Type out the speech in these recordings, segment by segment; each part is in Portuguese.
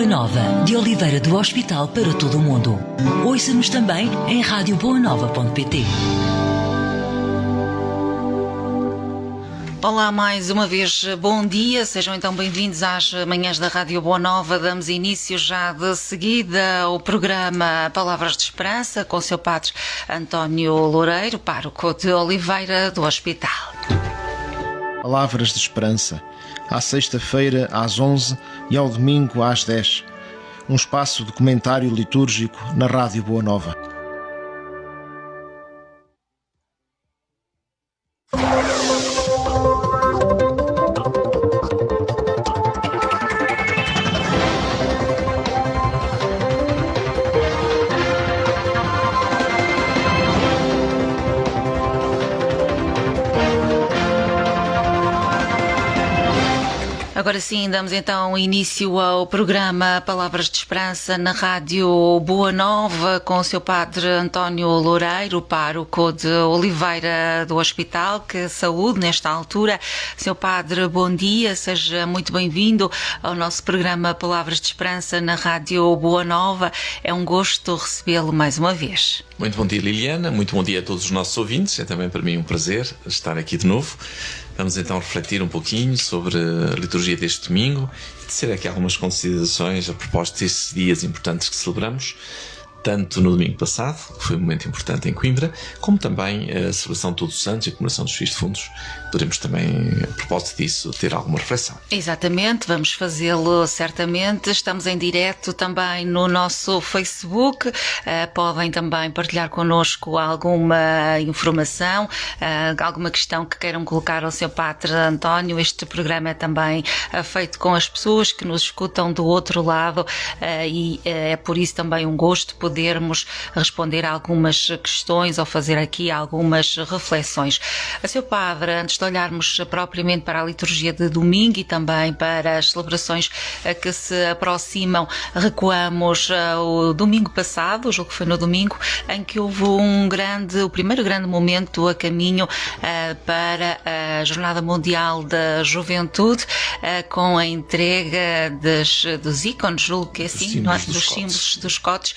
Nova, de Oliveira do Hospital para todo o mundo. Ouça-nos também em radioboanova.pt. Olá, mais uma vez, bom dia, sejam então bem-vindos às manhãs da Rádio Boa Nova. Damos início já de seguida ao programa Palavras de Esperança com o seu padre António Loureiro, pároco de Oliveira do Hospital. Palavras de Esperança, à sexta-feira às 11 e ao domingo às 10. Um espaço de comentário litúrgico na Rádio Boa Nova. Agora sim, damos então início ao programa Palavras de Esperança na Rádio Boa Nova com o seu padre António Loureiro, pároco de Oliveira do Hospital. Que saúde nesta altura. Seu padre, bom dia, seja muito bem-vindo ao nosso programa Palavras de Esperança na Rádio Boa Nova. É um gosto recebê-lo mais uma vez. Muito bom dia, Liliana, muito bom dia a todos os nossos ouvintes. É também para mim um prazer estar aqui de novo. Vamos então refletir um pouquinho sobre a liturgia deste domingo e tecer aqui algumas considerações a propósito destes dias importantes que celebramos, tanto no domingo passado, que foi um momento importante em Coimbra, como também a celebração de Todos os Santos e a comemoração dos Filhos Defuntos. Podemos também, a propósito disso, ter alguma reflexão. Exatamente, vamos fazê-lo certamente. Estamos em direto também no nosso Facebook. Podem também partilhar connosco alguma informação, alguma questão que queiram colocar ao seu padre António. Este programa é também feito com as pessoas que nos escutam do outro lado e é por isso também um gosto podermos responder a algumas questões ou fazer aqui algumas reflexões. A seu padre, antes de olharmos propriamente para a liturgia de domingo e também para as celebrações que se aproximam, recuamos ao domingo passado, julgo que foi no domingo, em que houve o primeiro grande momento a caminho para a Jornada Mundial da Juventude, com a entrega dos ícones, julgo que é assim, dos símbolos dos cotes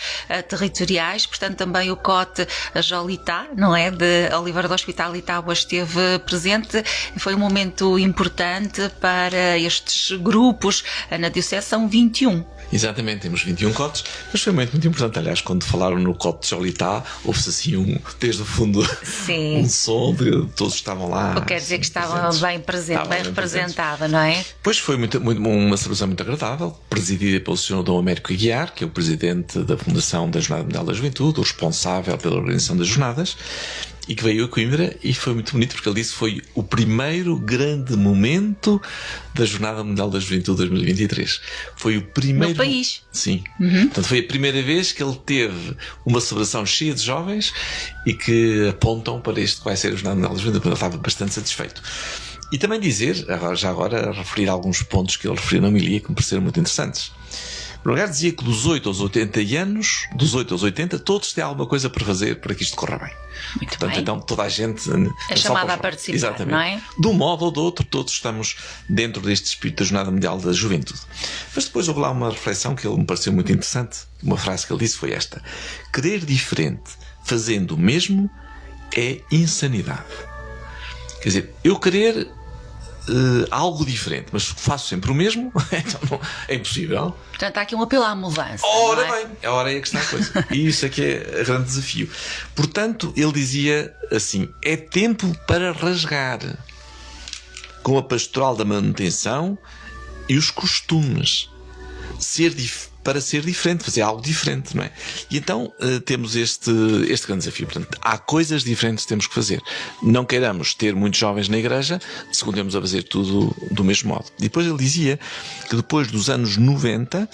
territoriais. Portanto, também o cote Jolitá, não é, de Oliveira do Hospital e Tábua esteve presente. Foi um momento importante para estes grupos. Na Diocese são 21. Exatamente, temos 21 cotes, mas foi um momento muito importante. Aliás, quando falaram no cote de Jolitá, houve-se assim desde o fundo, sim, um som de todos estavam lá. O que quer dizer que estavam bem presentes, bem representada, não é? Pois foi uma celebração muito agradável, presidida pelo Sr. Dom Américo Aguiar, que é o presidente da Fundação da Jornada Mundial da Juventude, o responsável pela organização das jornadas, e que veio a Coimbra, e foi muito bonito porque ele disse que foi o primeiro grande momento da Jornada Mundial da Juventude 2023. Foi o primeiro... No país. Sim. Portanto, foi a primeira vez que ele teve uma celebração cheia de jovens e que apontam para este que vai ser a Jornada Mundial da Juventude. Ele estava bastante satisfeito. E também dizer, já agora, referir alguns pontos que ele referiu na homilia que me pareceram muito interessantes. Por lugar, dizia que dos 8 aos 80 anos, dos 8 aos 80, todos têm alguma coisa para fazer para que isto corra bem. Muito Portanto, bem. Então toda a gente É chamada a participar, exatamente, não é? De um modo ou do outro, todos estamos dentro deste espírito da Jornada Mundial da Juventude. Mas depois houve lá uma reflexão que ele me pareceu muito interessante. Uma frase que ele disse foi esta: querer diferente fazendo o mesmo é insanidade. Quer dizer, eu querer algo diferente, mas faço sempre o mesmo, então é impossível. Portanto, há aqui um apelo à mudança. Ora não é? bem, ora aí é que está a coisa. E isso é que é o grande desafio. Portanto, ele dizia assim: é tempo para rasgar com a pastoral da manutenção e os costumes. Para ser diferente, fazer algo diferente, não é? E então temos este grande desafio. Portanto, há coisas diferentes que temos que fazer. Não queiramos ter muitos jovens na igreja se continuamos a fazer tudo do mesmo modo. E depois ele dizia que depois dos anos 90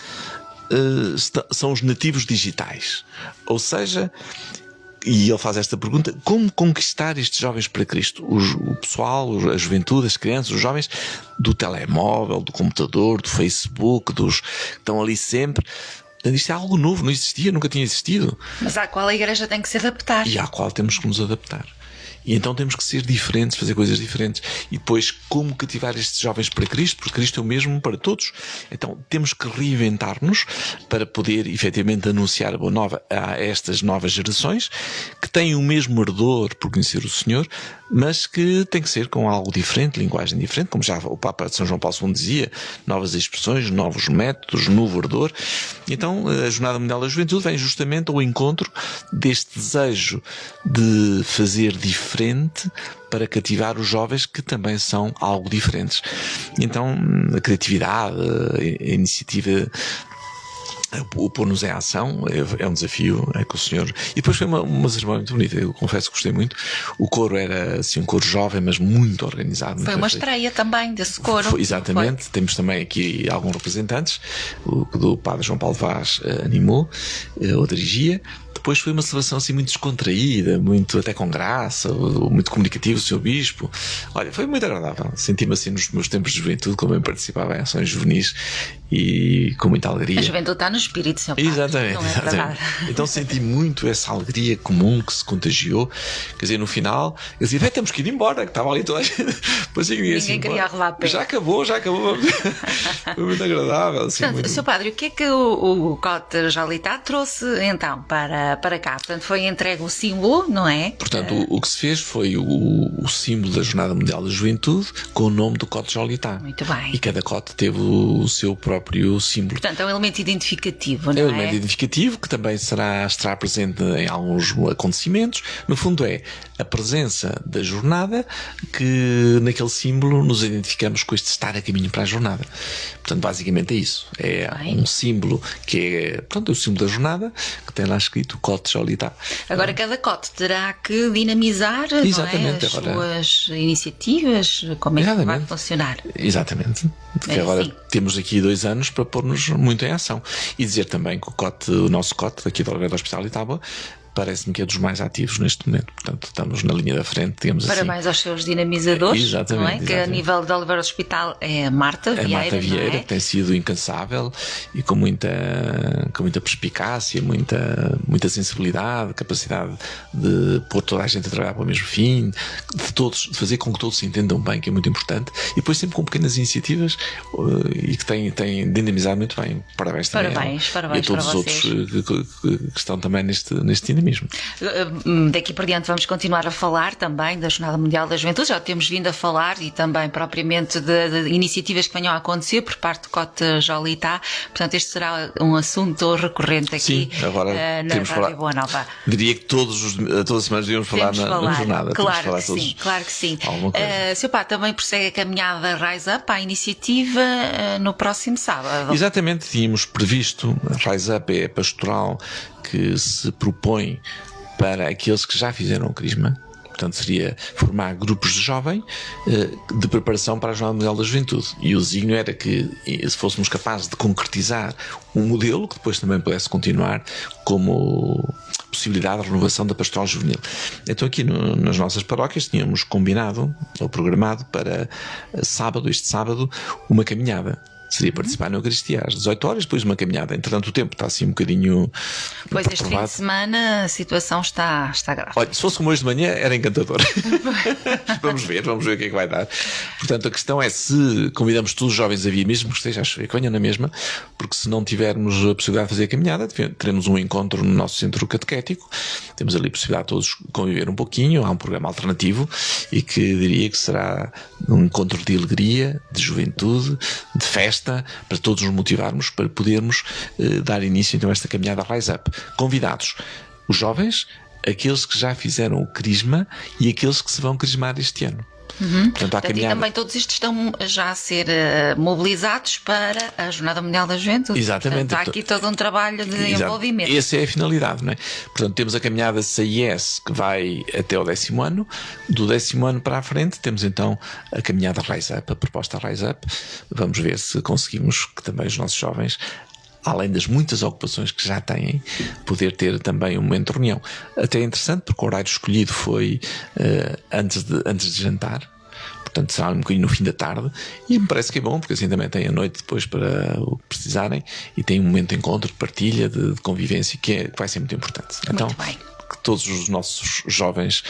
são os nativos digitais. Ou seja, e ele faz esta pergunta: como conquistar estes jovens para Cristo? O pessoal, a juventude, as crianças, os jovens, do telemóvel, do computador, do Facebook, que estão ali sempre. Isto é algo novo, não existia, nunca tinha existido. Mas à qual a Igreja tem que se adaptar. E à qual temos que nos adaptar. E então temos que ser diferentes, fazer coisas diferentes. E depois, como cativar estes jovens para Cristo? Porque Cristo é o mesmo para todos. Então temos que reinventar-nos para poder efetivamente anunciar a boa nova a estas novas gerações que têm o mesmo ardor por conhecer o Senhor, mas que tem que ser com algo diferente, linguagem diferente, como já o Papa São João Paulo II dizia, novas expressões, novos métodos, novo ardor. Então a Jornada Mundial da Juventude vem justamente ao encontro deste desejo de fazer diferente para cativar os jovens que também são algo diferentes. Então a criatividade, a iniciativa, o pôr-nos em ação é um desafio, é que o Senhor... E depois foi uma cerimónia muito bonita, eu confesso que gostei muito. O coro era assim um coro jovem, mas muito organizado. Foi uma estreia também desse coro. Exatamente, temos também aqui alguns representantes, o do Padre João Paulo Vaz animou, ou dirigia. Depois foi uma celebração assim muito descontraída, muito até com graça, muito comunicativo, o Sr. Bispo. Olha, foi muito agradável. Senti-me assim nos meus tempos de juventude, como eu participava em ações juvenis e com muita alegria. A juventude está no espírito, Sr. Padre. Exatamente, não é exatamente. Então senti muito essa alegria comum que se contagiou. Quer dizer, no final, eu dizia, temos que ir embora, que estava ali toda a gente. Ninguém queria arrelar pé. Já acabou. Foi muito agradável. Assim, portanto, muito... Sr. Padre, o que é que o Cote Jolitá trouxe então para cá? Portanto, foi entregue o símbolo, não é? Portanto, o que se fez foi o símbolo da Jornada Mundial da Juventude com o nome do Cote Jolitá. Muito bem. E cada cote teve o seu próprio símbolo. Portanto, é um elemento identificativo, não é? É um elemento identificativo que também estará presente em alguns acontecimentos. No fundo é a presença da jornada que naquele símbolo nos identificamos com este estar a caminho para a jornada. Portanto, basicamente é isso. É um símbolo que é, portanto, é o símbolo da jornada que tem lá escrito Cote Jolitá. Agora cada cote terá que dinamizar, não é, as suas iniciativas, como é que vai funcionar? Exatamente. Porque agora temos aqui 2 anos para pôr-nos muito em ação. E dizer também que o nosso cote aqui do Oliveira do Hospital de Tábua parece-me que é dos mais ativos neste momento. Portanto, estamos na linha da frente, digamos assim. Parabéns aos seus dinamizadores, exatamente, não é? Que a nível de Oliveira do Hospital é a Marta Vieira. A Marta Vieira, não é? que tem sido incansável e com muita perspicácia, muita sensibilidade, capacidade de pôr toda a gente a trabalhar para o mesmo fim, de fazer com que todos se entendam bem, que é muito importante. E depois sempre com pequenas iniciativas e que tem dinamizado muito bem. Parabéns também. Parabéns e a todos os outros que estão também neste dinamismo. Daqui por diante vamos continuar a falar também da Jornada Mundial da Juventude. Já temos vindo a falar e também propriamente de iniciativas que venham a acontecer por parte do Cote Jolitá. Portanto, este será um assunto recorrente aqui. Sim, agora na Rádio Boa Nova. Diria que todas as semanas devíamos falar na jornada. Claro que sim, claro que sim. Sr. Pá, também prossegue a caminhada Rise Up, à iniciativa no próximo sábado. Exatamente, tínhamos previsto. A Rise Up é a pastoral que se propõe para aqueles que já fizeram o Crisma. Portanto, seria formar grupos de jovem de preparação para a Jornada Mundial da Juventude. E o desígnio era que, se fôssemos capazes de concretizar um modelo que depois também pudesse continuar como possibilidade de renovação da pastoral juvenil. Então aqui nas nossas paróquias tínhamos combinado ou programado para este sábado, uma caminhada. Seria participar na Eucaristia às 18 horas, depois uma caminhada. Entretanto, o tempo está assim um bocadinho... Pois este fim de semana a situação está grave. Olha, se fosse como hoje de manhã, era encantador. Vamos ver o que é que vai dar. Portanto, a questão é se convidamos todos os jovens a vir, mesmo que esteja a chover, que venham na mesma, porque se não tivermos a possibilidade de fazer a caminhada, teremos um encontro no nosso centro catequético. Temos ali a possibilidade de todos conviver um pouquinho. Há um programa alternativo e que diria que será um encontro de alegria, de juventude, de festa, para todos nos motivarmos para podermos dar início então a esta caminhada Rise Up. Convidados os jovens, aqueles que já fizeram o Crisma e aqueles que se vão crismar este ano. Portanto, e também todos estes estão já a ser mobilizados para a Jornada Mundial da Juventude. Exatamente. Portanto, há aqui todo um trabalho de envolvimento. Essa é a finalidade, não é? Portanto, temos a caminhada CIS que vai até o 10º ano. Do 10º ano para a frente temos então a caminhada Rise Up, a proposta Rise Up. Vamos ver se conseguimos que também os nossos jovens, além das muitas ocupações que já têm, poder ter também um momento de reunião. Até é interessante, porque o horário escolhido foi antes de jantar. Portanto, será um bocadinho no fim da tarde. E me parece que é bom, porque assim também tem a noite depois para o que precisarem. E tem um momento de encontro, de partilha, de convivência, que vai ser muito importante. Muito bem. todos os nossos jovens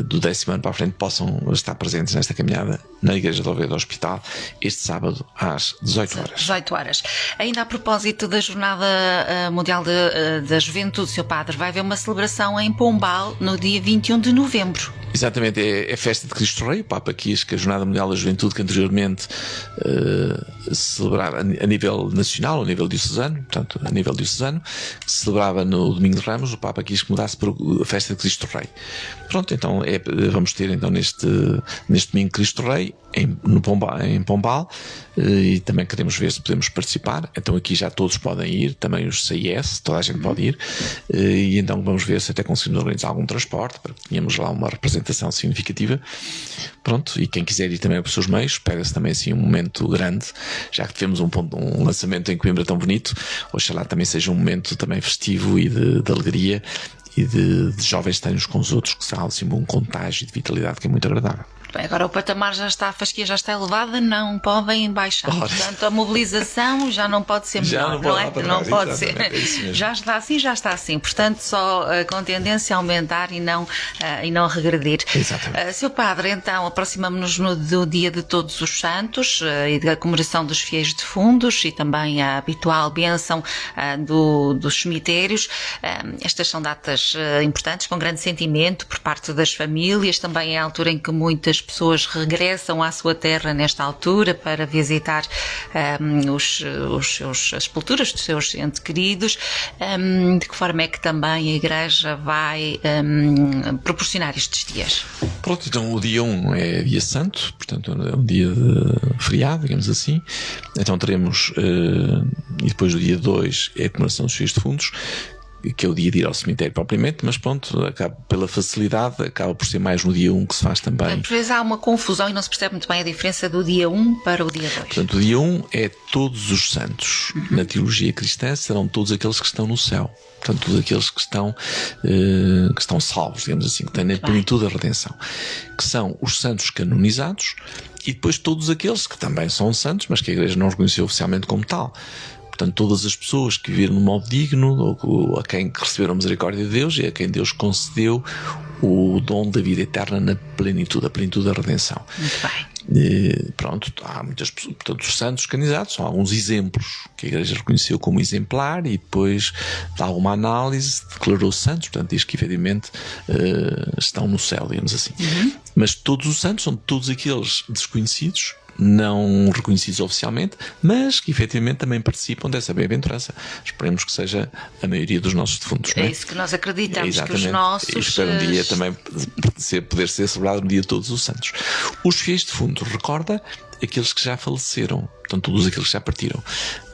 do 10º ano para a frente possam estar presentes nesta caminhada na Igreja de Oveia do Hospital este sábado às 18 horas. 18 horas. Ainda a propósito da Jornada Mundial da Juventude, Sr. Padre, vai haver uma celebração em Pombal no dia 21 de novembro. Exatamente, é a festa de Cristo Rei. O Papa quis que a Jornada Mundial da Juventude, que anteriormente se celebrava a nível nacional, a nível diocesano, portanto, a nível diocesano, se celebrava no Domingo de Ramos, o Papa quis que mudasse para a festa de Cristo Rei. Pronto, então vamos ter então neste domingo Cristo Rei em Pombal, e também queremos ver se podemos participar. Então aqui já todos podem ir, também os CIS, toda a gente pode ir, e então vamos ver se até conseguimos organizar algum transporte para que tenhamos lá uma representação significativa. Pronto, e quem quiser ir também para os seus meios, espera-se também assim um momento grande, já que tivemos um lançamento em Coimbra tão bonito, oxalá também seja um momento também festivo e de alegria e de jovens estarem uns com os outros, que será assim um contágio de vitalidade que é muito agradável. Bem, agora o patamar já está, a fasquia já está elevada, não podem baixar. Portanto, a mobilização já não pode ser menor, não é? Não pode ser. Já está assim. Portanto, só com tendência a aumentar e não regredir. Exatamente. Sr. Padre, então, aproximamos-nos do Dia de Todos os Santos e da comemoração dos fiéis defuntos e também a habitual bênção dos cemitérios. Estas são datas importantes, com grande sentimento por parte das famílias. Também é a altura em que muitas pessoas regressam à sua terra nesta altura para visitar as sepulturas dos seus entes queridos. De que forma é que também a Igreja vai proporcionar estes dias? Pronto, então o dia 1 é dia santo, portanto é um dia de feriado, digamos assim. Então teremos, e depois do dia 2 é a comemoração dos fiéis defuntos, que é o dia de ir ao cemitério propriamente, mas pronto, pela facilidade, acaba por ser mais no dia 1 que se faz também. Por vezes há uma confusão e não se percebe muito bem a diferença do dia 1 para o dia 2. Portanto, o dia 1 é todos os santos. Na teologia cristã serão todos aqueles que estão no céu. Portanto, todos aqueles que estão salvos, digamos assim, que têm na plenitude da redenção. Que são os santos canonizados e depois todos aqueles que também são santos, mas que a Igreja não reconheceu oficialmente como tal. Portanto, todas as pessoas que viveram de modo digno, ou a quem receberam a misericórdia de Deus e a quem Deus concedeu o dom da vida eterna na plenitude, a plenitude da redenção. Muito bem. Pronto, há muitas pessoas, portanto, os santos canonizados são alguns exemplos que a Igreja reconheceu como exemplar e depois de alguma análise declarou santos, portanto diz que efetivamente estão no céu, digamos assim. Mas todos os santos são todos aqueles desconhecidos, não reconhecidos oficialmente, mas que efetivamente também participam dessa bem-aventurança. Esperemos que seja a maioria dos nossos defuntos. É isso que nós acreditamos, exatamente. Que os nossos... E espero um dia também poder ser celebrado no dia de Todos os Santos. Os fiéis defuntos recorda aqueles que já faleceram, portanto todos aqueles que já partiram.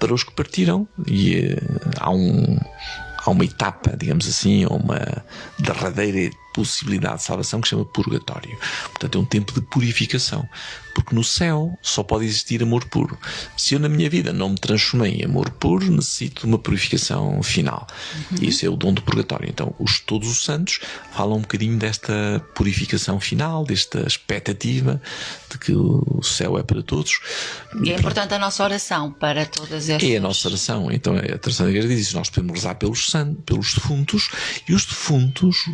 Para os que partiram, e há uma etapa, digamos assim, ou uma derradeira possibilidade de salvação que se chama purgatório. Portanto, é um tempo de purificação. Porque no céu só pode existir amor puro. Se eu na minha vida não me transformei em amor puro, necessito de uma purificação final. Isso é o dom do purgatório. Então, todos os santos falam um bocadinho desta purificação final, desta expectativa de que o céu é para todos. E é importante a nossa oração para todas estas... É a nossa oração. Então, a tradição da Igreja diz isso. Nós podemos rezar pelos defuntos, e os defuntos,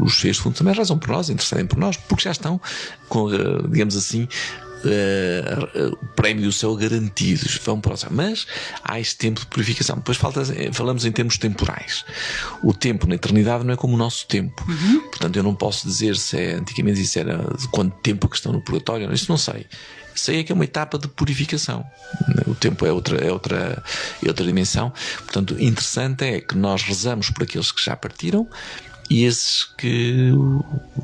os fiéis defuntos também rezam por nós, intercedem por nós, porque já estão com, digamos assim, o prémio do céu garantidos, vão para o céu. Mas há este tempo de purificação. Depois falamos em termos temporais. O tempo na eternidade não é como o nosso tempo. Portanto, eu não posso dizer se antigamente isso era de quanto tempo que estão no purgatório. Isso não sei. Sei é que é uma etapa de purificação. O tempo é outra dimensão. Portanto, interessante é que nós rezamos por aqueles que já partiram, e esses que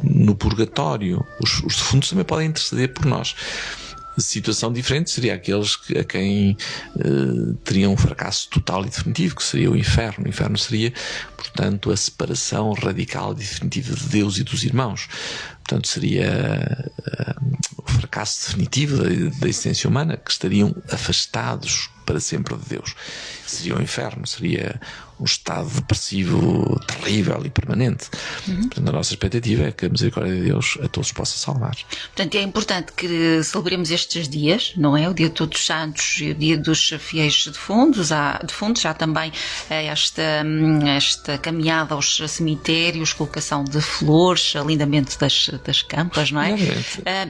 no purgatório, os defuntos também podem interceder por nós. Situação diferente seria aqueles a quem teriam um fracasso total e definitivo, que seria o inferno. O inferno seria, portanto, a separação radical e definitiva de Deus e dos irmãos. Portanto, seria o fracasso definitivo da existência humana, que estariam afastados para sempre de Deus. Seria um inferno, seria um estado depressivo terrível e permanente. Portanto, a nossa expectativa é que a misericórdia de Deus a todos possa salvar. Portanto, é importante que celebremos estes dias, não é? O Dia de Todos os Santos e o Dia dos Fiéis Defuntos. Há também esta caminhada aos cemitérios, colocação de flores, alindamento das campas, não é?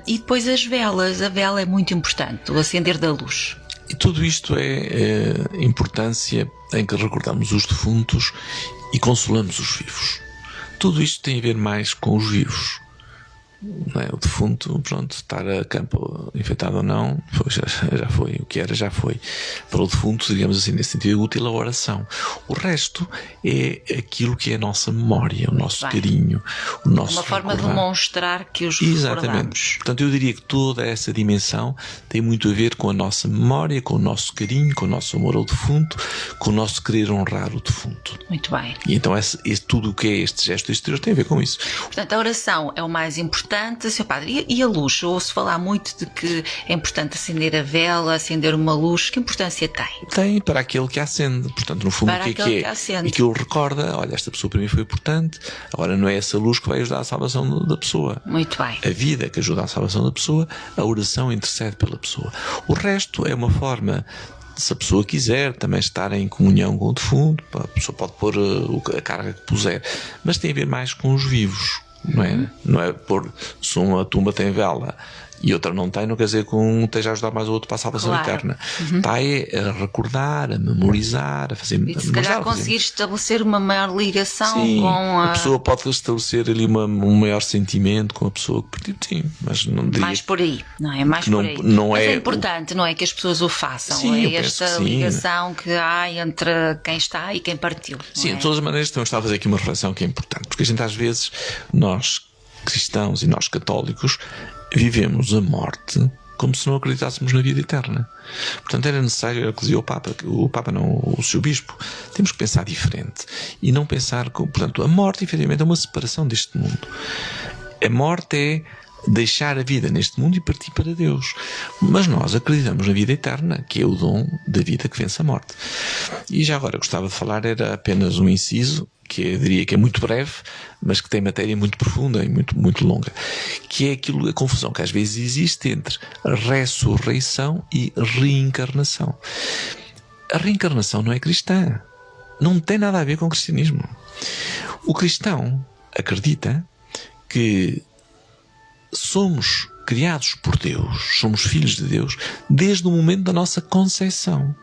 E depois as velas. A vela é muito importante, o acender da luz. E tudo isto é importância em que recordamos os defuntos e consolamos os vivos. Tudo isto tem a ver mais com os vivos. Não é? O defunto, pronto, estar a campo infectado ou não, já foi, o que era já foi. Para o defunto, digamos assim, nesse sentido, é útil a oração. O resto é aquilo que é a nossa memória, o nosso carinho, o nosso uma forma de demonstrar que os Exatamente. recordamos. Portanto, eu diria que toda essa dimensão tem muito a ver com a nossa memória, com o nosso carinho, com o nosso amor ao defunto, com o nosso querer honrar o defunto. Muito bem. E então tudo o que é este gesto exterior tem a ver com isso. Portanto, a oração é o mais importante, Sr. Padre. E a luz? Ouço falar muito de que é importante acender a vela, acender uma luz. Que importância tem? Tem para aquele que acende. Portanto, no fundo, o que é? E que ele recorda, olha, esta pessoa para mim foi importante, agora não é essa luz que vai ajudar à salvação da pessoa. Muito bem. A vida que ajuda à salvação da pessoa, a oração intercede pela pessoa. O resto é uma forma, se a pessoa quiser também estar em comunhão com o defunto, a pessoa pode pôr a carga que puser, mas tem a ver mais com os vivos. Não é pôr, se uma tumba tem vela e outra não tem, não quer dizer que um esteja a ajudar mais o outro para a salvação eterna. Está a recordar, a memorizar, a fazer. E se calhar conseguir estabelecer uma maior ligação com a pessoa pode estabelecer ali um maior sentimento com a pessoa que partiu, sim, mas não diria. Mais por aí, não é? Mais por aí. Mas é importante, não é? Que as pessoas o façam. Sim, é esta ligação que há entre quem está e quem partiu. Sim, de todas as maneiras, estamos a fazer aqui uma reflexão que é importante, porque a gente às vezes, nós cristãos e nós católicos, vivemos a morte como se não acreditássemos na vida eterna. Portanto, era necessário, era o que dizia o Papa não, o seu Bispo, temos que pensar diferente e não pensar como, portanto, a morte efetivamente é uma separação deste mundo. A morte é deixar a vida neste mundo e partir para Deus. Mas nós acreditamos na vida eterna, que é o dom da vida que vence a morte. E já agora gostava de falar, era apenas um inciso, que eu diria que é muito breve, mas que tem matéria muito profunda e muito, muito longa, que é a confusão que às vezes existe entre ressurreição e reencarnação. A reencarnação não é cristã. Não tem nada a ver com o cristianismo. O cristão acredita que somos criados por Deus, somos filhos de Deus desde o momento da nossa conceição.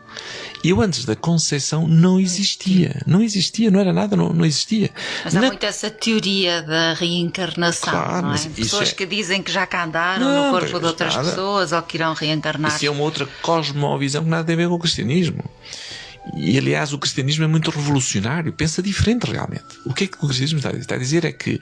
Eu antes da conceição não existia, não era nada, não existia. Mas há muito essa teoria da reencarnação, claro, não é? Pessoas que dizem que já cá andaram no corpo de outras pessoas ou que irão reencarnar. Isso é uma outra cosmovisão que nada tem a ver com o cristianismo. E, aliás, o cristianismo é muito revolucionário, pensa diferente realmente. O que é que o cristianismo está a dizer? Está a dizer é que,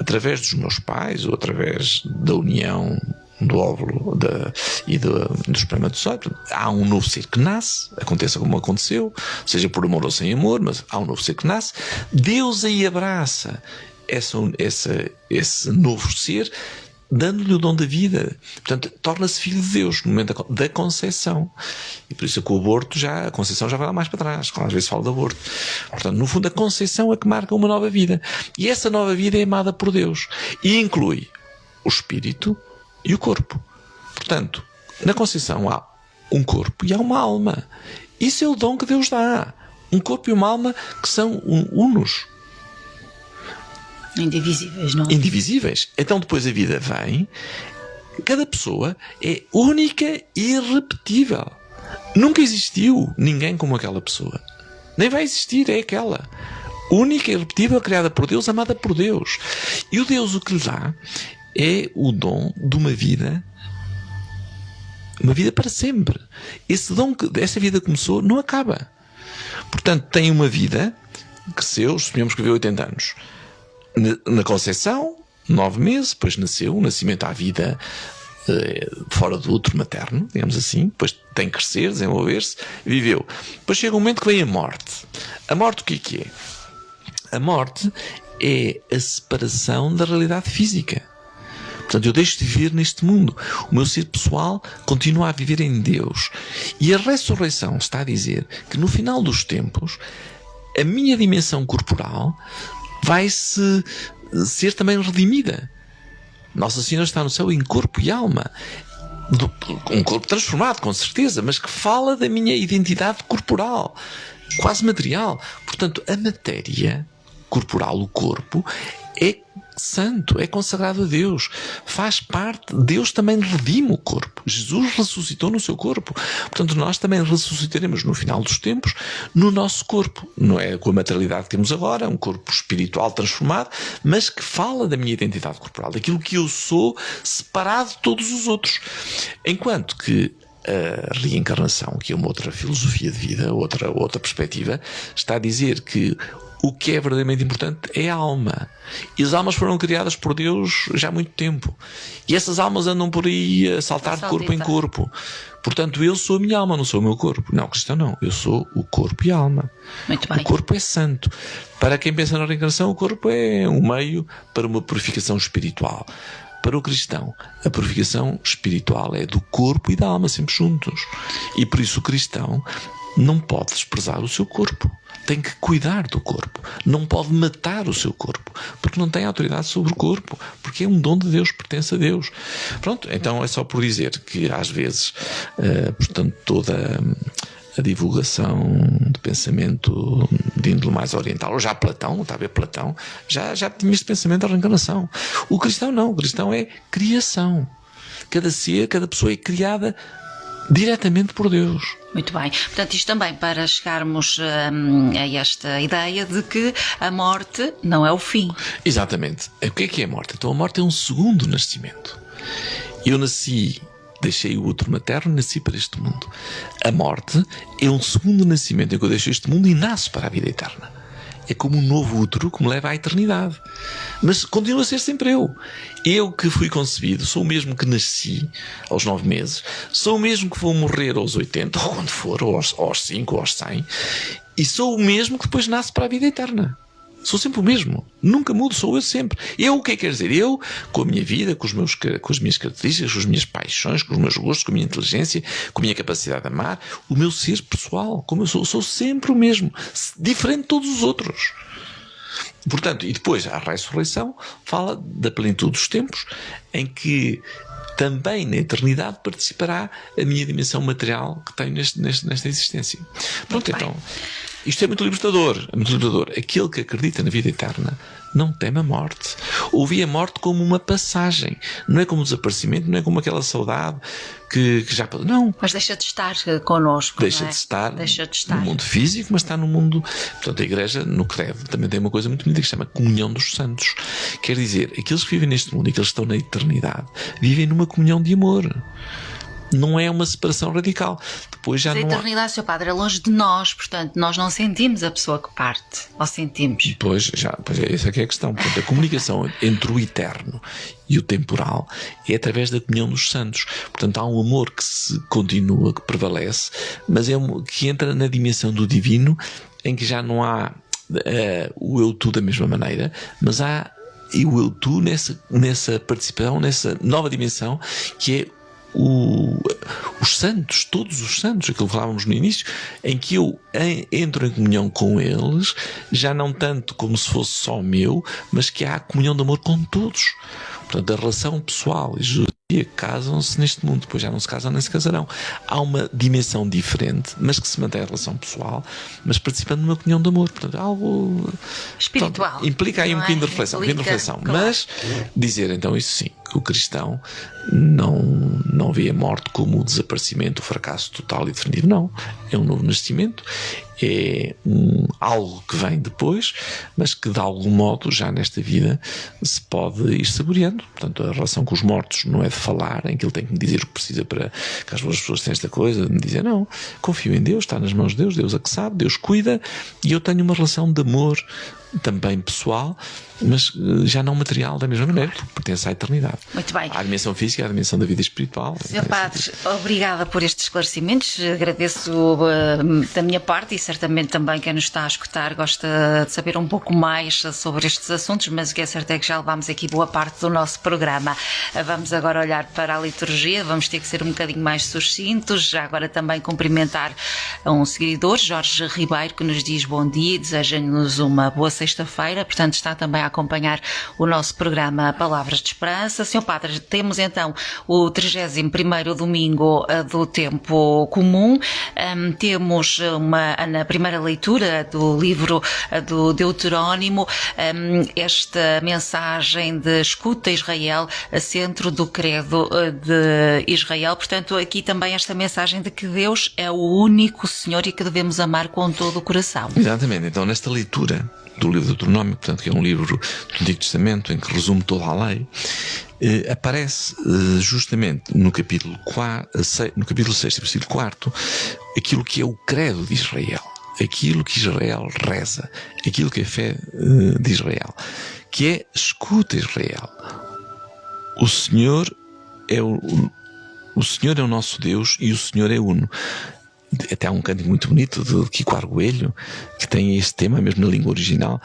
através dos meus pais, ou através da união do óvulo do espermatozoide, há um novo ser que nasce, aconteça como aconteceu, seja por amor ou sem amor, mas há um novo ser que nasce. Deus aí abraça esse novo ser, dando-lhe o dom da vida. Portanto, torna-se filho de Deus no momento da conceição. E por isso é que o aborto a conceição já vai lá mais para trás, quando às vezes fala de aborto. Portanto, no fundo, a conceição é que marca uma nova vida. E essa nova vida é amada por Deus. E inclui o espírito e o corpo. Portanto, na conceição há um corpo e há uma alma. Isso é o dom que Deus dá. Um corpo e uma alma que são unos. Indivisíveis, não é? Indivisíveis. Então depois a vida vem, cada pessoa é única e irrepetível. Nunca existiu ninguém como aquela pessoa. Nem vai existir, é aquela. Única e irrepetível, criada por Deus, amada por Deus. E o Deus o que lhe dá é o dom de uma vida para sempre. Esse dom, essa vida começou, não acaba. Portanto, tem uma vida, cresceu, suponhamos que viveu 80 anos. Na conceição, 9 meses, depois nasceu, o nascimento à vida fora do útero materno, digamos assim, depois tem que crescer, desenvolver-se, viveu. Depois chega um momento que vem a morte. A morte o que é? A morte é a separação da realidade física. Portanto, eu deixo de viver neste mundo. O meu ser pessoal continua a viver em Deus. E a ressurreição está a dizer que no final dos tempos, a minha dimensão corporal vai ser também redimida. Nossa Senhora está no céu em corpo e alma. Um corpo transformado, com certeza, mas que fala da minha identidade corporal, quase material. Portanto, a matéria corporal, o corpo, é santo, é consagrado a Deus, faz parte. Deus também redime o corpo. Jesus ressuscitou no seu corpo. Portanto, nós também ressuscitaremos no final dos tempos no nosso corpo. Não é com a materialidade que temos agora, um corpo espiritual transformado, mas que fala da minha identidade corporal, daquilo que eu sou, separado de todos os outros. Enquanto que a reencarnação, que é uma outra filosofia de vida, outra perspectiva, está a dizer que o que é verdadeiramente importante é a alma. E as almas foram criadas por Deus já há muito tempo. E essas almas andam por aí a saltar de corpo em corpo. Portanto, eu sou a minha alma, não sou o meu corpo. Não, cristão não. Eu sou o corpo e a alma. Muito bem. O corpo é santo. Para quem pensa na reencarnação, o corpo é um meio para uma purificação espiritual. Para o cristão, a purificação espiritual é do corpo e da alma sempre juntos. E por isso o cristão não pode desprezar o seu corpo. Tem que cuidar do corpo. Não pode matar o seu corpo, porque não tem autoridade sobre o corpo, porque é um dom de Deus, pertence a Deus. Pronto, então é só por dizer que às vezes, portanto, toda a divulgação de pensamento de índole mais oriental, ou já Platão, está a ver Platão, já tinha este pensamento da reencarnação. O cristão não, o cristão é criação. Cada ser, cada pessoa é criada diretamente por Deus. Muito bem. Portanto, isto também para chegarmos a esta ideia de que a morte não é o fim. Exatamente. O que é a morte? Então a morte é um segundo nascimento. Eu nasci, deixei o útero materno, nasci para este mundo. A morte é um segundo nascimento em que eu deixo este mundo e nasço para a vida eterna. É como um novo útero que me leva à eternidade. Mas continua a ser sempre eu. Eu que fui concebido, sou o mesmo que nasci aos 9 meses, sou o mesmo que vou morrer aos 80, ou quando for, ou aos 5, ou aos 100, e sou o mesmo que depois nasce para a vida eterna. Sou sempre o mesmo. Nunca mudo, sou eu sempre. Eu, o que é que quer dizer? Eu, com a minha vida, com as minhas características, com as minhas paixões, com os meus gostos, com a minha inteligência, com a minha capacidade de amar, o meu ser pessoal, como eu sou sempre o mesmo. Diferente de todos os outros. Portanto, e depois a ressurreição fala da plenitude dos tempos, em que também na eternidade participará a minha dimensão material que tenho nesta existência. Pronto, então, isto é muito libertador, é muito libertador. Aquele que acredita na vida eterna não teme a morte. Ou vê a morte como uma passagem. Não é como um desaparecimento, não é como aquela saudade que já... Não. Mas deixa de estar connosco. Deixa não é? de estar no mundo físico, mas está no mundo... Portanto, a Igreja, no credo, também tem uma coisa muito bonita que se chama comunhão dos santos. Quer dizer, aqueles que vivem neste mundo e que eles estão na eternidade, vivem numa comunhão de amor. Não é uma separação radical. Depois já a não eternidade, Sr. Padre, é longe de nós, portanto, nós não sentimos a pessoa que parte, ou sentimos? Pois essa é que é a questão. Portanto, a comunicação entre o eterno e o temporal é através da comunhão dos santos. Portanto, há um amor que se continua, que prevalece, mas que entra na dimensão do divino, em que já não há o eu-tu da mesma maneira, mas há o eu-tu nessa participação, nessa nova dimensão, que é os santos, todos os santos, aquilo que falávamos no início, em que eu entro em comunhão com eles, já não tanto como se fosse só meu, mas que há a comunhão de amor com todos. Portanto, a relação pessoal e judia casam-se neste mundo, depois já não se casam nem se casarão. Há uma dimensão diferente, mas que se mantém a relação pessoal, mas participando numa comunhão de amor. Portanto, algo espiritual. Portanto, implica aí um bocadinho de reflexão. Claro. Mas dizer então isso sim, que o cristão não vê a morte como o desaparecimento, o fracasso total e definitivo. Não. É um novo nascimento, é algo que vem depois, mas que de algum modo já nesta vida se pode ir saboreando. Portanto, a relação com os mortos não é de falar, em que ele tem que me dizer o que precisa para que as boas pessoas tenham esta coisa, de me dizer não, confio em Deus, está nas mãos de Deus, Deus é que sabe, Deus cuida, e eu tenho uma relação de amor também pessoal, mas já não material da mesma maneira, porque pertence à eternidade. Muito bem. À dimensão física, à dimensão da vida espiritual. Sr. Padre, obrigada por estes esclarecimentos. Agradeço da minha parte e certamente também quem nos está a escutar gosta de saber um pouco mais sobre estes assuntos, mas o que é certo é que já levámos aqui boa parte do nosso programa. Vamos agora olhar para a liturgia, vamos ter que ser um bocadinho mais sucintos. Já agora também cumprimentar um seguidor, Jorge Ribeiro, que nos diz bom dia, deseja-nos uma boa sexta-feira, portanto está também a acompanhar o nosso programa Palavras de Esperança. Sr. Padre, temos então o 31º domingo do tempo comum, temos na primeira leitura do livro do Deuterónimo esta mensagem de escuta Israel, centro do credo de Israel, portanto aqui também esta mensagem de que Deus é o único Senhor e que devemos amar com todo o coração. Exatamente, então nesta leitura do livro do Deuteronômio, portanto que é um livro do Antigo Testamento em que resume toda a lei, aparece justamente no capítulo 6, versículo 4, aquilo que é o credo de Israel, aquilo que Israel reza, aquilo que é a fé de Israel, que é: escuta Israel, o Senhor é o Senhor é o nosso Deus e o Senhor é uno. Até há um canto muito bonito de Kiko Arguelho que tem este tema mesmo na língua original: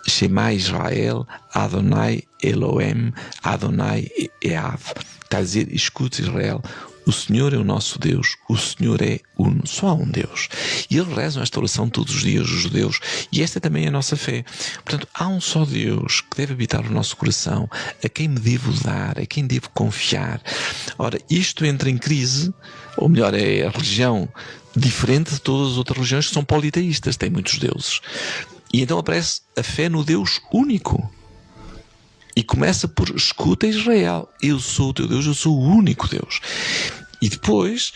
Shema Israel, Adonai Elohim, Adonai Eav. Está a dizer: escuta Israel, o Senhor é o nosso Deus, o Senhor é uno, só há um Deus. E eles rezam esta oração todos os dias, os judeus, e esta também é a nossa fé. Portanto, há um só Deus que deve habitar o nosso coração, a quem me devo dar, a quem devo confiar. Ora, isto entra em crise, ou melhor, é a religião diferente de todas as outras religiões que são politeístas, têm muitos deuses. E então aparece a fé no Deus único. E começa por: escuta Israel, eu sou o teu Deus, eu sou o único Deus. E depois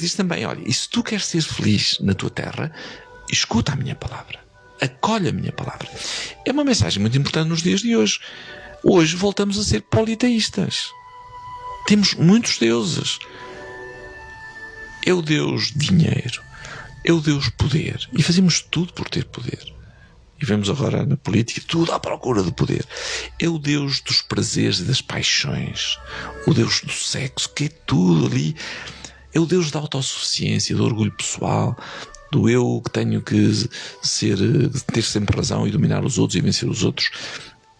diz também: olha, e se tu queres ser feliz na tua terra, escuta a minha palavra, acolhe a minha palavra. É uma mensagem muito importante nos dias de hoje. Hoje voltamos a ser politeístas. Temos muitos deuses. É o Deus dinheiro, é o Deus poder, e fazemos tudo por ter poder. E vemos agora na política tudo à procura do poder. É o Deus dos prazeres e das paixões, o Deus do sexo, que é tudo ali. É o Deus da autossuficiência, do orgulho pessoal, do eu que tenho que ter sempre razão e dominar os outros e vencer os outros.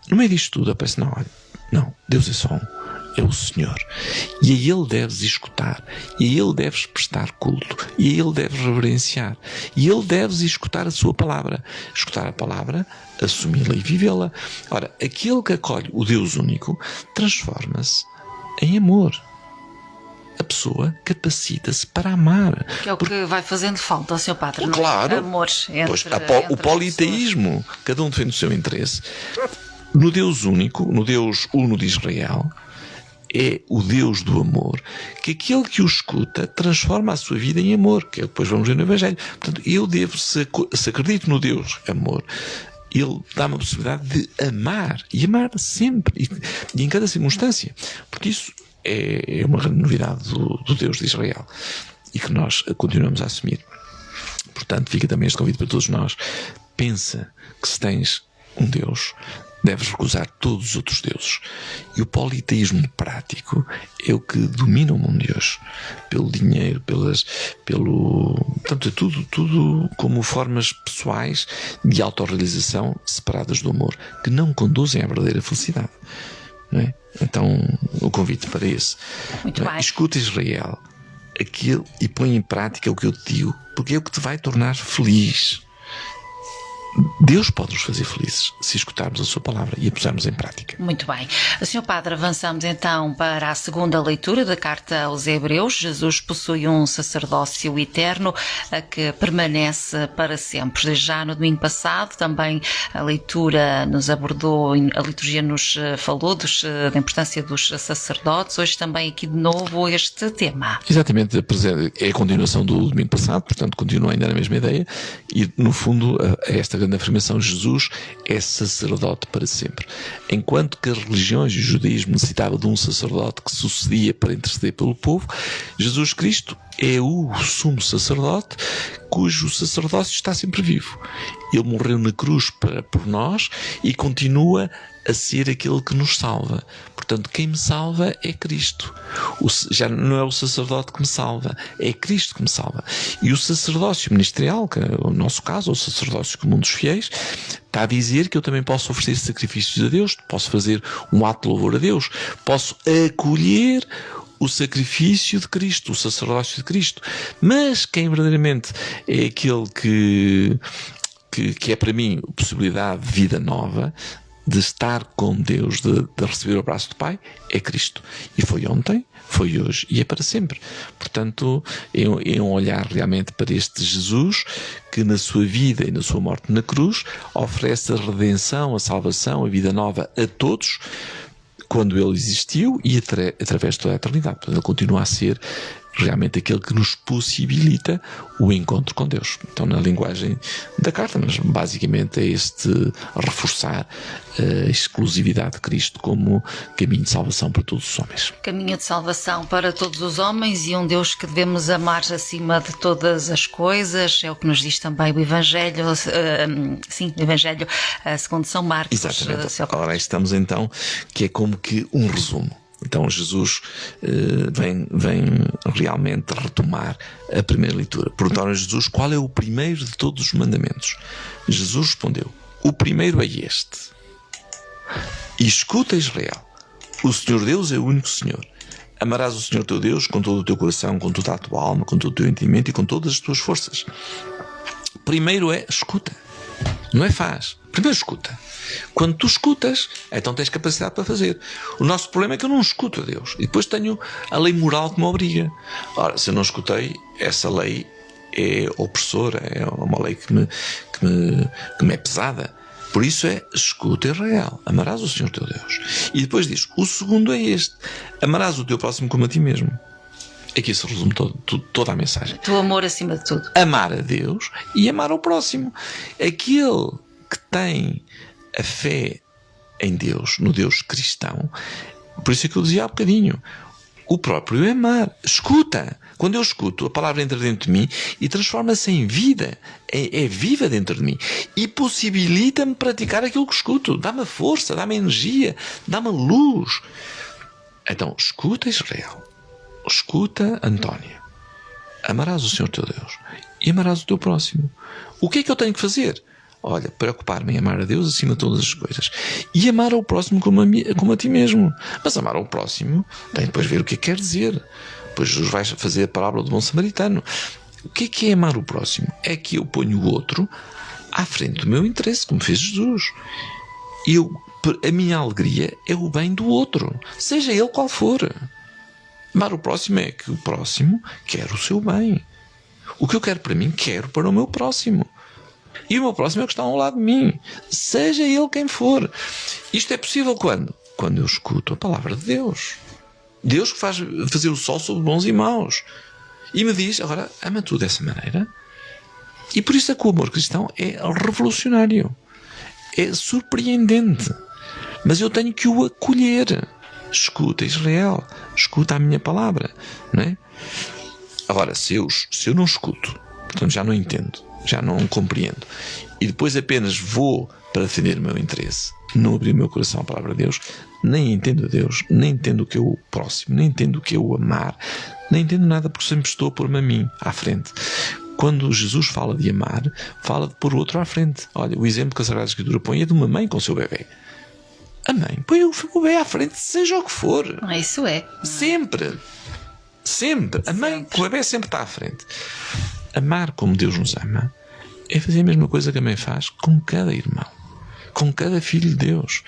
No meio disto tudo aparece: não, Deus é só um. É o Senhor, e a Ele deves escutar, e a Ele deves prestar culto, e a Ele deves reverenciar, e a Ele deves escutar a sua palavra. Escutar a palavra, assumi-la e vivê-la. Ora, aquele que acolhe o Deus único transforma-se em amor. A pessoa capacita-se para amar. Que é o que vai fazendo falta ao Sr. Padre, claro. Não é? Amor O politeísmo, cada um defende o seu interesse. No Deus único, no Deus uno de Israel, é o Deus do amor, que aquele que o escuta transforma a sua vida em amor, que depois vamos ver no Evangelho. Portanto, eu devo, se acredito no Deus amor, Ele dá-me a possibilidade de amar, e amar sempre, e em cada circunstância, porque isso é uma novidade do Deus de Israel, e que nós continuamos a assumir. Portanto, fica também este convite para todos nós: pensa que se tens um Deus, deves recusar todos os outros deuses. E o politeísmo prático é o que domina o mundo de hoje. Pelo dinheiro, portanto, é tudo como formas pessoais de autorrealização separadas do amor, que não conduzem à verdadeira felicidade. Não é? Então, o convite para esse. Muito bem. Escuta Israel, aquilo, e põe em prática o que eu te digo, porque é o que te vai tornar feliz. Deus pode nos fazer felizes se escutarmos a sua palavra e a pusermos em prática. Muito bem. Sr. Padre, avançamos então para a segunda leitura da carta aos Hebreus. Jesus possui um sacerdócio eterno que permanece para sempre. Já no domingo passado também a leitura nos abordou, a liturgia nos falou da importância dos sacerdotes. Hoje também aqui de novo este tema. Exatamente, é a continuação do domingo passado, portanto continua ainda na mesma ideia, e no fundo esta esta grande afirmação: Jesus é sacerdote para sempre. Enquanto que as religiões e o judaísmo necessitavam de um sacerdote que sucedia para interceder pelo povo, Jesus Cristo é o sumo sacerdote cujo sacerdócio está sempre vivo. Ele morreu na cruz por nós e continua a ser aquele que nos salva. Portanto, quem me salva é Cristo. Já não é o sacerdote que me salva, é Cristo que me salva. E o sacerdócio ministerial, que é o nosso caso, o sacerdócio comum dos fiéis, está a dizer que eu também posso oferecer sacrifícios a Deus, posso fazer um ato de louvor a Deus, posso acolher o sacrifício de Cristo, o sacerdócio de Cristo. Mas quem verdadeiramente é aquele que é para mim a possibilidade de vida nova, de estar com Deus, de receber o abraço do Pai, é Cristo. E foi ontem, foi hoje e é para sempre. Portanto, é um olhar realmente para este Jesus que na sua vida e na sua morte na cruz oferece a redenção, a salvação, a vida nova a todos, quando ele existiu e através de toda a eternidade. Portanto, ele continua a ser realmente aquele que nos possibilita o encontro com Deus. Então, na linguagem da carta, mas basicamente é este reforçar a exclusividade de Cristo como caminho de salvação para todos os homens. Caminho de salvação para todos os homens e um Deus que devemos amar acima de todas as coisas, é o que nos diz também o Evangelho, o Evangelho segundo São Marcos. Exatamente. Ora, estamos então, que é como que um resumo. Então Jesus vem realmente retomar a primeira leitura. Perguntaram a Jesus qual é o primeiro de todos os mandamentos. Jesus respondeu: o primeiro é este: e escuta, Israel, o Senhor Deus é o único Senhor. Amarás o Senhor teu Deus com todo o teu coração, com toda a tua alma, com todo o teu entendimento e com todas as tuas forças. Primeiro é escuta, não é faz. Primeiro escuta. Quando tu escutas, então tens capacidade para fazer. O nosso problema é que eu não escuto a Deus. E depois tenho a lei moral que me obriga. Ora, se eu não escutei, essa lei é opressora, é uma lei que me é pesada. Por isso é escuta, Israel, amarás o Senhor teu Deus. E depois diz, o segundo é este: amarás o teu próximo como a ti mesmo. Aqui se resume toda a mensagem. O amor acima de tudo. Amar a Deus e amar ao próximo. Aquele que tem a fé em Deus, no Deus cristão, por isso é que eu dizia há bocadinho, o próprio é amar. Escuta. Quando eu escuto, a palavra entra dentro de mim e transforma-se em vida. É viva dentro de mim. E possibilita-me praticar aquilo que escuto. Dá-me força, dá-me energia, dá-me luz. Então, escuta, Israel. Escuta, Antónia. Amarás o Senhor teu Deus e amarás o teu próximo. O que é que eu tenho que fazer? Olha, preocupar-me em amar a Deus acima de todas as coisas e amar ao próximo como a ti mesmo. Mas amar ao próximo tem depois ver o que quer dizer. Depois Jesus vai fazer a parábola do bom samaritano. O que é amar o próximo? É que eu ponho o outro à frente do meu interesse, como fez Jesus. E a minha alegria é o bem do outro, seja ele qual for. Amar o próximo é que o próximo quer o seu bem. O que eu quero para mim, quero para o meu próximo. E o meu próximo é o que está ao lado de mim, seja ele quem for. Isto é possível quando? Quando eu escuto a palavra de Deus. Deus que faz fazer o sol sobre bons e maus. E me diz, agora, ama tu dessa maneira. E por isso é que o amor cristão é revolucionário. É surpreendente. Mas eu tenho que o acolher. Escuta, Israel. Escuta a minha palavra. Não é? Agora, se eu não escuto, portanto já não entendo, já não compreendo, e depois apenas vou para defender o meu interesse, não abrir o meu coração à palavra de Deus, nem entendo a Deus, nem entendo o que é o próximo, nem entendo o que é o amar, nem entendo nada, porque sempre estou a pôr-me a mim à frente. Quando Jesus fala de amar, fala de pôr o outro à frente. Olha, o exemplo que a Sagrada Escritura põe é de uma mãe com o seu bebê. A mãe põe o bebê à frente, seja o que for. Isso é. Sempre. Sempre. A mãe com o bebê sempre está à frente. Amar como Deus nos ama é fazer a mesma coisa que a mãe faz com cada irmão, com cada filho de Deus.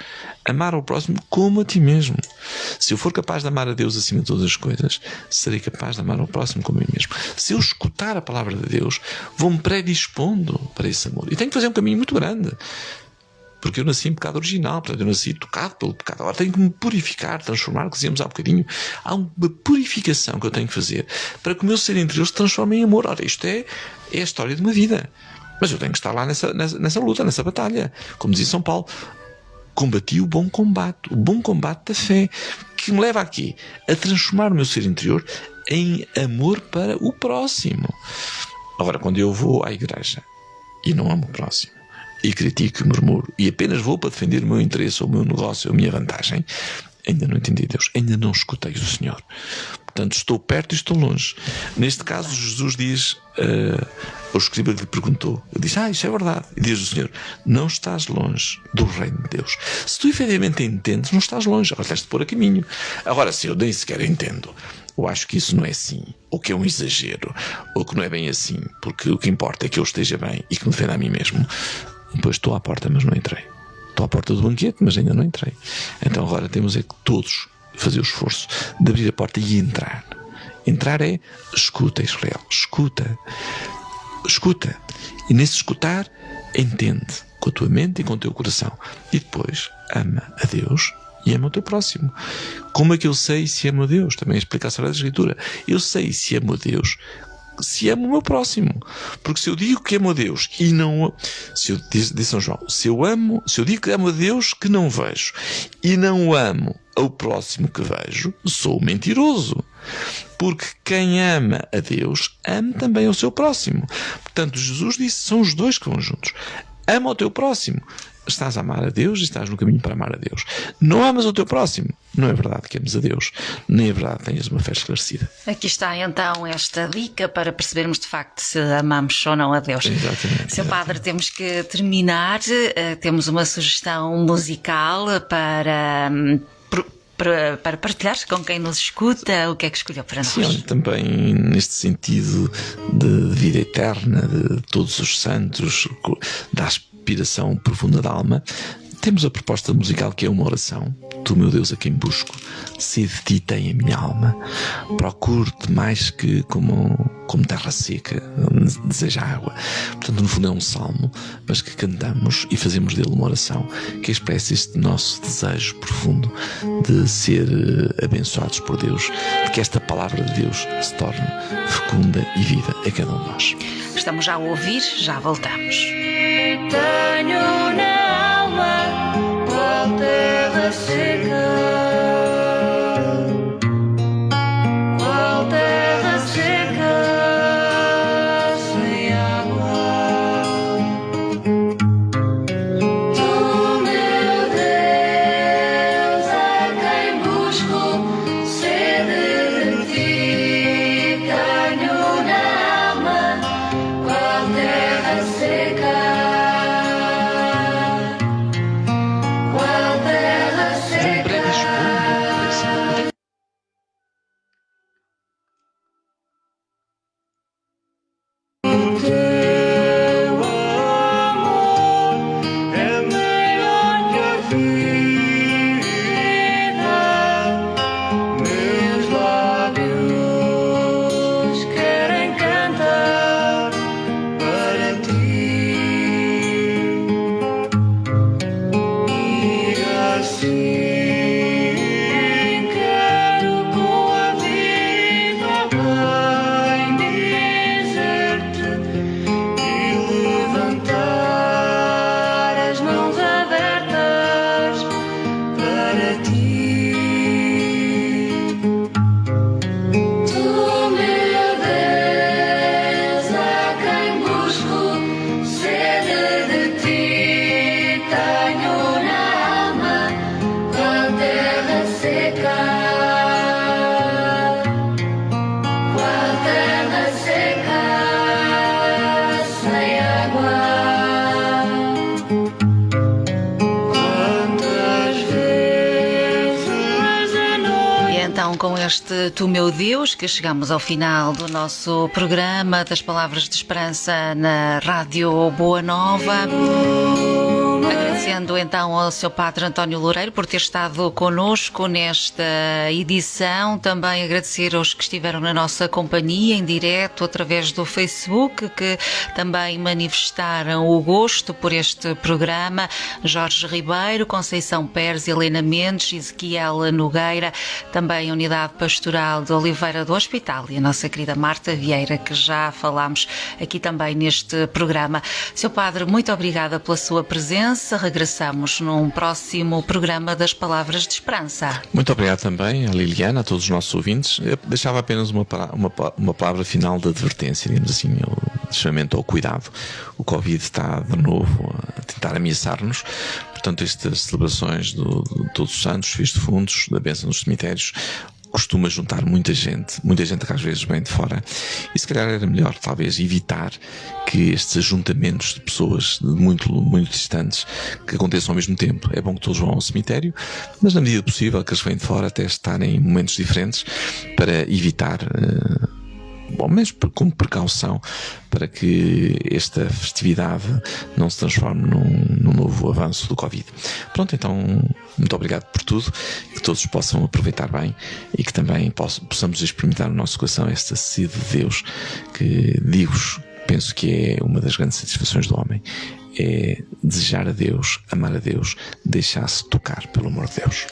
Amar ao próximo como a ti mesmo. Se eu for capaz de amar a Deus acima de todas as coisas, serei capaz de amar ao próximo como a mim mesmo. Se eu escutar a palavra de Deus, vou-me predispondo para esse amor. E tenho que fazer um caminho muito grande, porque eu nasci em pecado original, portanto eu nasci tocado pelo pecado. Agora tenho que me purificar, transformar, que dizíamos há bocadinho. Há uma purificação que eu tenho que fazer para que o meu ser interior se transforme em amor. Ora, isto é a história de uma vida. Mas eu tenho que estar lá nessa luta, nessa batalha. Como dizia São Paulo, combati o bom combate da fé, que me leva aqui a transformar o meu ser interior em amor para o próximo. Agora, quando eu vou à igreja e não amo o próximo, e critico e murmuro, e apenas vou para defender o meu interesse, ou o meu negócio, ou a minha vantagem, ainda não entendi Deus, ainda não escutei o Senhor. Portanto, estou perto e estou longe. Neste caso, Jesus diz, o escriba lhe perguntou, ele diz, isso é verdade. E diz o Senhor, não estás longe do reino de Deus. Se tu efetivamente entendes, não estás longe, agora tens de pôr a caminho. Agora, se eu nem sequer entendo, eu acho que isso não é assim, ou que é um exagero, ou que não é bem assim, porque o que importa é que eu esteja bem e que me defenda a mim mesmo. Depois estou à porta, mas não entrei. Estou à porta do banquete, mas ainda não entrei. Então agora temos é que todos fazer o esforço de abrir a porta e entrar. Entrar é escuta, Israel, escuta. Escuta. E nesse escutar, entende com a tua mente e com o teu coração. E depois ama a Deus e ama o teu próximo. Como é que eu sei se amo a Deus? Também explica a Sagrada Escritura. Eu sei se amo a Deus se amo o meu próximo. Porque se eu digo que amo a Deus e não... diz São João, se eu digo que amo a Deus que não vejo e não amo ao próximo que vejo, sou mentiroso. Porque quem ama a Deus, ama também ao seu próximo. Portanto, Jesus disse, são os dois que vão juntos. Ama o teu próximo. Estás a amar a Deus e estás no caminho para amar a Deus. Não amas o teu próximo. Não é verdade que ames a Deus, nem é verdade que tenhas uma fé esclarecida. Aqui está então esta dica para percebermos de facto se amamos ou não a Deus. Exatamente. Seu Padre, temos que terminar. Temos uma sugestão musical para partilhar com quem nos escuta. O que é que escolheu para nós? Sim, também neste sentido de vida eterna, de todos os santos, da aspiração profunda da alma, temos a proposta musical que é uma oração. Tu, meu Deus, a quem busco, sede de ti tem a minha alma. Procuro-te mais que como terra seca, deseja água. Portanto, no fundo é um salmo, mas que cantamos e fazemos dele uma oração que expressa este nosso desejo profundo de ser abençoados por Deus, de que esta palavra de Deus se torne fecunda e viva a cada um de nós. Estamos já a ouvir, já voltamos. Tenho na alma qual terra seca, qual terra seca sem água. Tu, meu Deus, a quem busco, sede de ti. Tenho na alma qual terra seca. Com este Tu, meu Deus, que chegamos ao final do nosso programa das Palavras de Esperança na Rádio Boa Nova. Agradecendo então ao Sr. Padre António Loureiro por ter estado connosco nesta edição. Também agradecer aos que estiveram na nossa companhia em direto através do Facebook, que também manifestaram o gosto por este programa. Jorge Ribeiro, Conceição Pérez, Helena Mendes, Ezequiel Nogueira, também a Unidade Pastoral de Oliveira do Hospital e a nossa querida Marta Vieira, que já falámos aqui também neste programa. Sr. Padre, muito obrigada pela sua presença. Regressamos num próximo programa das Palavras de Esperança. Muito obrigado também a Liliana, a todos os nossos ouvintes. Eu deixava apenas uma palavra final de advertência, digamos assim, o chamamento ao cuidado. O Covid está de novo a tentar ameaçar-nos. Portanto, estas celebrações de Todos os Santos, Fios de Fundos, da bênção nos cemitérios, costuma juntar muita gente que às vezes vem de fora, e se calhar era melhor talvez evitar que estes ajuntamentos de pessoas muito, muito distantes que aconteçam ao mesmo tempo. É bom que todos vão ao cemitério, mas na medida possível que eles vêm de fora até estarem em momentos diferentes para evitar, mesmo como precaução, para que esta festividade não se transforme num novo avanço do Covid. Pronto, então, muito obrigado por tudo, que todos possam aproveitar bem e que também possamos experimentar no nosso coração esta sede de Deus, que, digo-vos, penso que é uma das grandes satisfações do homem, é desejar a Deus, amar a Deus, deixar-se tocar pelo amor de Deus.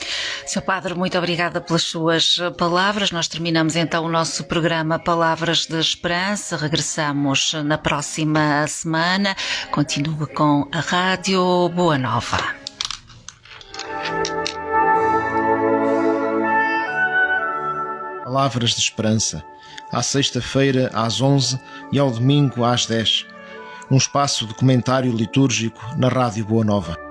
Sr. Padre, muito obrigada pelas suas palavras. Nós terminamos então o nosso programa Palavras de Esperança. Regressamos na próxima semana. Continue com a Rádio Boa Nova. Palavras de Esperança, à sexta-feira às 11 e ao domingo às 10. Um espaço de comentário litúrgico na Rádio Boa Nova.